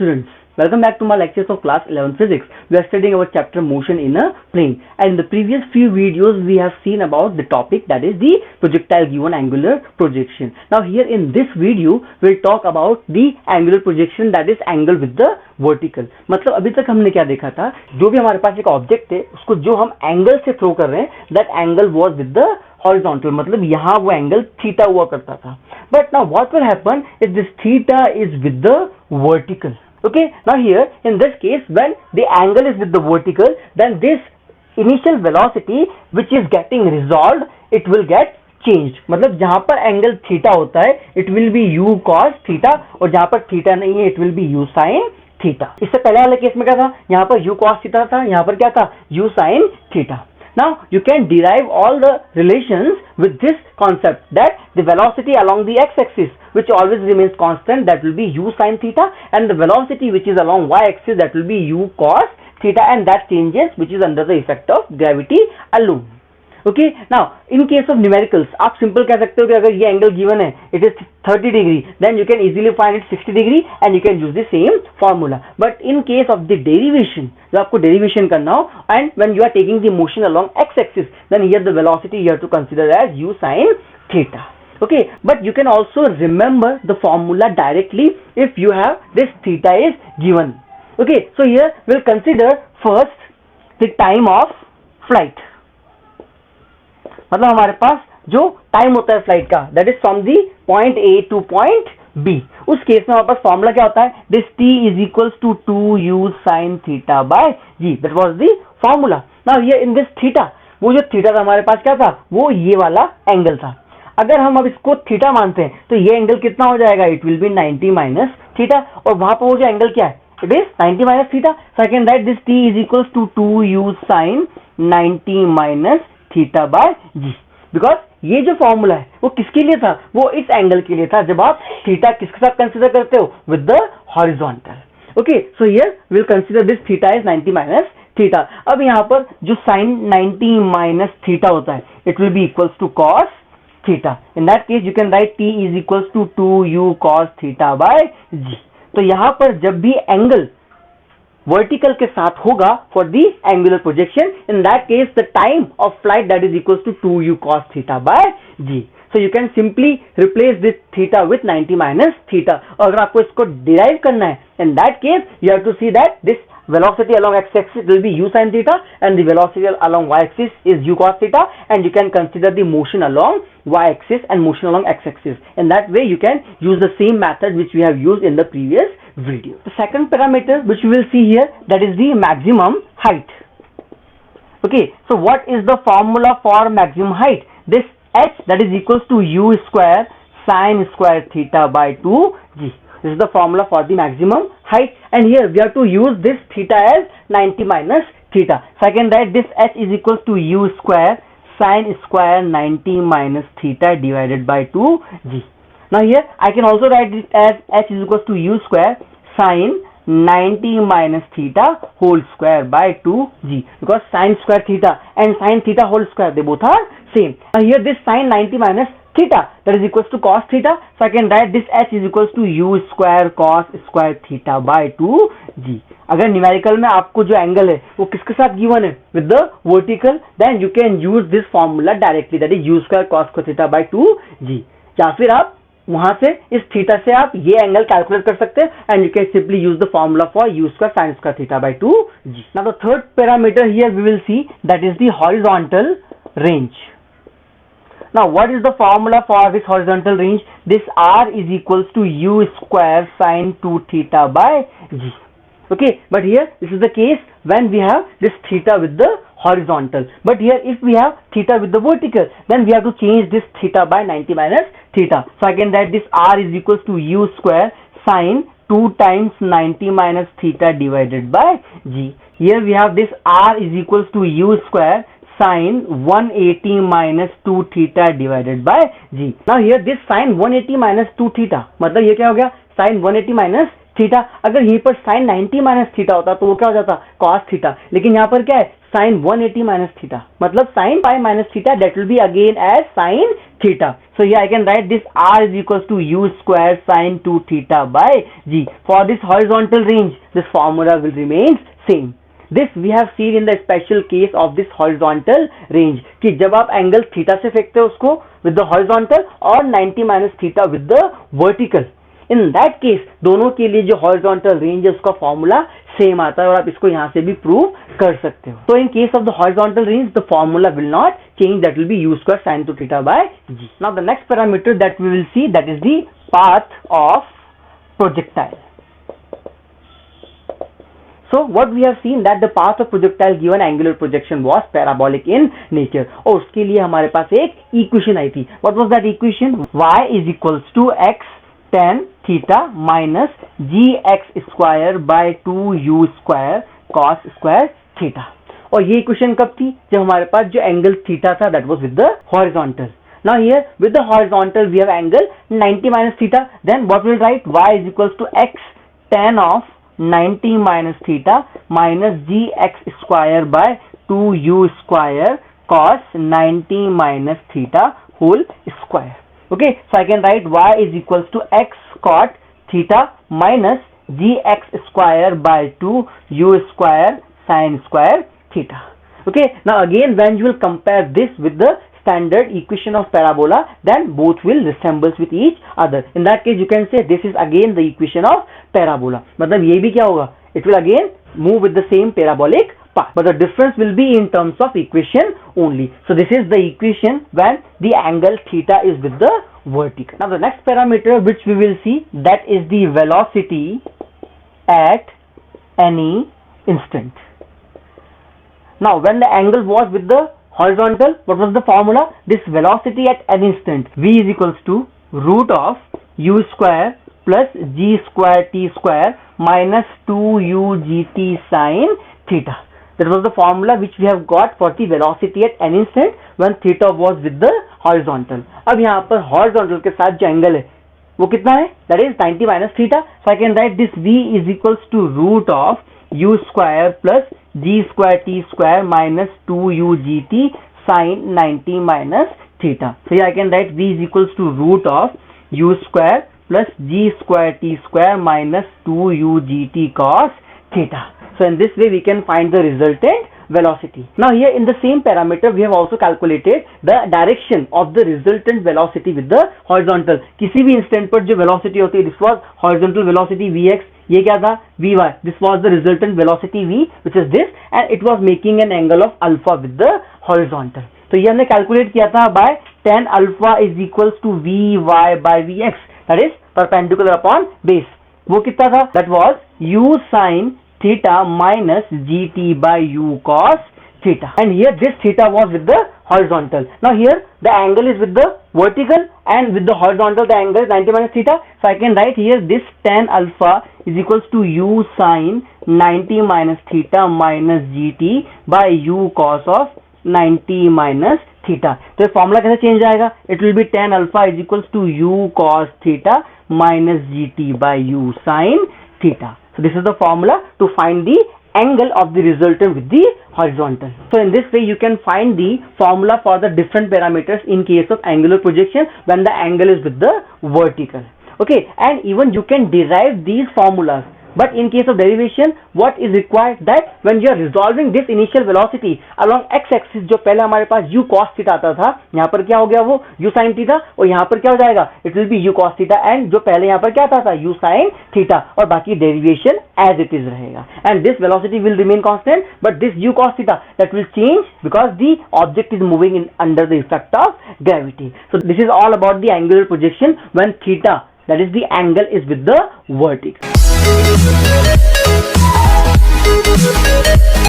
students, welcome back to my lectures of class 11 physics. We are studying our chapter motion in a plane, and in the previous few videos we have seen about the topic that is the projectile given angular projection. Now here in this video we'll talk about the angular projection, that is angle with the vertical. मतलब अभी तक हमने क्या देखा था, जो भी हमारे पास एक ऑब्जेक्ट है उसको जो हम एंगल से थ्रो कर रहे हैं, that angle was with the horizontal, मतलब यहाँ वो एंगल थीटा हुआ करता था. But now what will happen if this theta is with the vertical. Okay, now here in this case when the angle is with the vertical, then this initial velocity which is getting resolved, it will get changed. मतलब जहां पर angle theta होता है it will be u cos theta, और जहां पर theta नहीं है it will be u sin theta. इससे पहले वाले केस में क्या था, यहाँ पर u cos थीटा था, यहाँ पर क्या था, u sin theta. Now you can derive all the relations with this concept, that the velocity along the x-axis which always remains constant, that will be u sin theta, and the velocity which is along y-axis, that will be u cos theta, and that changes which is under the effect of gravity alone. Okay, now in case of numericals आप simple कह सकते हो कि अगर ये angle given है it is 30 degree, then you can easily find it 60 degree and you can use the same formula. But in case of the derivation, जब आपको derivation करना हो and when you are taking the motion along x-axis, then here the velocity you have to consider as u sin theta. Okay, but you can also remember the formula directly if you have this theta is given. Okay, so here we'll consider first the time of flight. मतलब हमारे पास जो time होता है flight का, that is from the point A to point B. उस case में हमारे पास फॉर्मूला क्या होता है, this t is equals to 2u sin theta by g. That was the formula. Now here in this theta, वो जो थीटा था हमारे पास क्या था, वो ये वाला एंगल था. अगर हम अब इसको थीटा मानते हैं तो ये एंगल कितना हो जाएगा, it will be 90 minus theta, और वहां पर वो जो एंगल क्या है, it is 90 minus theta. So I can write this t is equals to 2u sin 90 minus theta by g. Because ये जो फॉर्मूला है वो किसके लिए था, वो इस एंगल के लिए था जब आप थीटा किसके साथ कंसीडर करते हो, with the horizontal. Okay, so here will consider this theta is 90 minus theta. अब यहाँ पर जो साइन 90 माइनस थीटा होता है it will be equals to cos theta. In that case you can write T is equals to 2u cos theta by g. तो यहाँ पर जब भी एंगल वर्टिकल के साथ होगा for the angular projection, in that case the time of flight that is equals to 2u cos theta by g. So you can simply replace this theta with 90 minus theta. और अगर आपको इसको derive करना है, in that case you have to see that this velocity along x-axis will be u sin theta and the velocity along y-axis is u cos theta, and you can consider the motion along y-axis and motion along x-axis. In that way you can use the same method which we have used in the previous video. The second parameter which we will see here, that is the maximum height. Okay, so what is the formula for maximum height? This h, that is equals to u square sin square theta by 2g. This is the formula for the maximum height, and here we have to use this theta as 90 minus theta. So I can write this h is equals to u square sin square 90 minus theta divided by 2g. Now here I can also write this as h is equals to u square sin 90 minus theta whole square by 2g, because sin square theta and sin theta whole square, they both are same. Now here this sin 90 minus theta, that is equals to cos theta, so I can write this h is equals to u square cos square theta by 2g. अगर numerical में आपको जो angle है वो किसके साथ given है, with the vertical, then you can use this formula directly, that is u square cos theta by 2g. या फिर आप वहां से इस थीटा से आप ये एंगल कैलकुलेट कर सकते हैं, and you can simply use the formula for u square sin square theta by 2g. Now the third parameter here we will see, that is the horizontal range. Now what is the formula for this horizontal range? This r is equals to u square sin 2 theta by g. Okay, but here this is the case when we have this theta with the horizontal, but here if we have theta with the vertical, then we have to change this theta by 90 minus theta. So I can write this r is equals to u square sin 2 times 90 minus theta divided by g. Here we have this r is equals to u square sin 180 minus 2 theta divided by g. Now here this sin 180 minus 2 theta, मतलब ये क्या हो गया, sin 180 minus theta. अगर यहीं पर sign 90 minus theta होता तो वो क्या हो जाता, कॉस थीटा। लेकिन यहाँ पर क्या है, साइन 180 माइनस थीटा, मतलब sine pi minus theta, that will be again as sine theta. So here I can write this r is equals to u square sin 2 theta by g. For this horizontal range, this formula will remain same. This we have seen in the special case of this horizontal range कि जब आप angle theta से फेंकते हो उसको with the horizontal और 90 minus theta with the vertical. In that case दोनों के लिए जो horizontal range है उसका फॉर्मूला सेम आता है और आप इसको यहाँ से भी प्रूव कर सकते हो. So in case of the horizontal range the formula will not change, that will be u square sin 2 theta by g. Now the next parameter that we will see, that is the path of projectile. So what we have seen that the path of projectile given angular projection was parabolic in nature. और उसके लिए हमारे पास एक equation आई थी. What was that equation? y is equals to x tan theta minus gx square by 2u square cos square theta. और ये equation कब थी, जब हमारे पास जो एंगल थीटा था that was with the horizontal. Now here with the horizontal we have angle 90 minus theta. Then what we'll write, y is equals to x tan of 90 minus theta minus gx square by 2u square cos 90 minus theta whole square. Okay, so I can write y is equals to x cot theta minus gx square by 2u square sin square theta. Okay, now again when you will compare this with the standard equation of parabola, then both will resemble with each other. In that case you can say this is again the equation of parabola. मतलब ये भी क्या होगा, it will again move with the same parabolic path, but the difference will be in terms of equation only. So this is the equation when the angle theta is with the vertical. Now the next parameter which we will see, that is the velocity at any instant. Now when the angle was with the horizontal, what was the formula? This velocity at an instant, v is equals to root of u square plus g square t square minus 2u gt sin theta. That was the formula which we have got for the velocity at an instant when theta was with the horizontal. अब यहाँ पर horizontal के साथ जो angle है वो कितना है, that is 90 minus theta. So I can write this v is equals to root of u square plus g square t square minus 2u gt sin 90 minus theta. So here I can write v is equals to root of u square plus g square t square minus 2u gt cos theta. So in this way we can find the resultant velocity. Now here in the same parameter we have also calculated the direction of the resultant velocity with the horizontal. किसी भी instant पर जो velocity होती है, this was horizontal velocity vx, ये क्या था vy, this was the resultant velocity v which is this, and it was making an angle of alpha with the horizontal. तो ये हमने calculate किया था by tan alpha is equals to vy by vx, that is perpendicular upon base. वो कितना था, that was u sin theta minus gt by u cos theta, and here this theta was with the horizontal. Now here the angle is with the vertical and with the horizontal the angle is 90 minus theta. So I can write here this tan alpha is equals to u sin 90 minus theta minus gt by u cos of 90 minus theta. तो formula कैसे change आएगा, it will be tan alpha is equals to u cos theta minus gt by u sin theta. So this is the formula to find the angle of the resultant with the horizontal. So in this way you can find the formula for the different parameters in case of angular projection when the angle is with the vertical. Okay, and even you can derive these formulas. But in case of derivation, what is required, that when you are resolving this initial velocity along x-axis, जो पहले हमारे पास u cos theta आता था, यहाँ पर क्या हो गया वो u sin theta, और यहाँ पर क्या हो जाएगा, it will be u cos theta, and जो पहले यहाँ पर क्या आता था u sin theta, और बाकी derivation as it is रहेगा. And this velocity will remain constant, but this u cos theta that will change because the object is moving in under the effect of gravity. So this is all about the angular projection when theta, that is the angle, is with the vertical.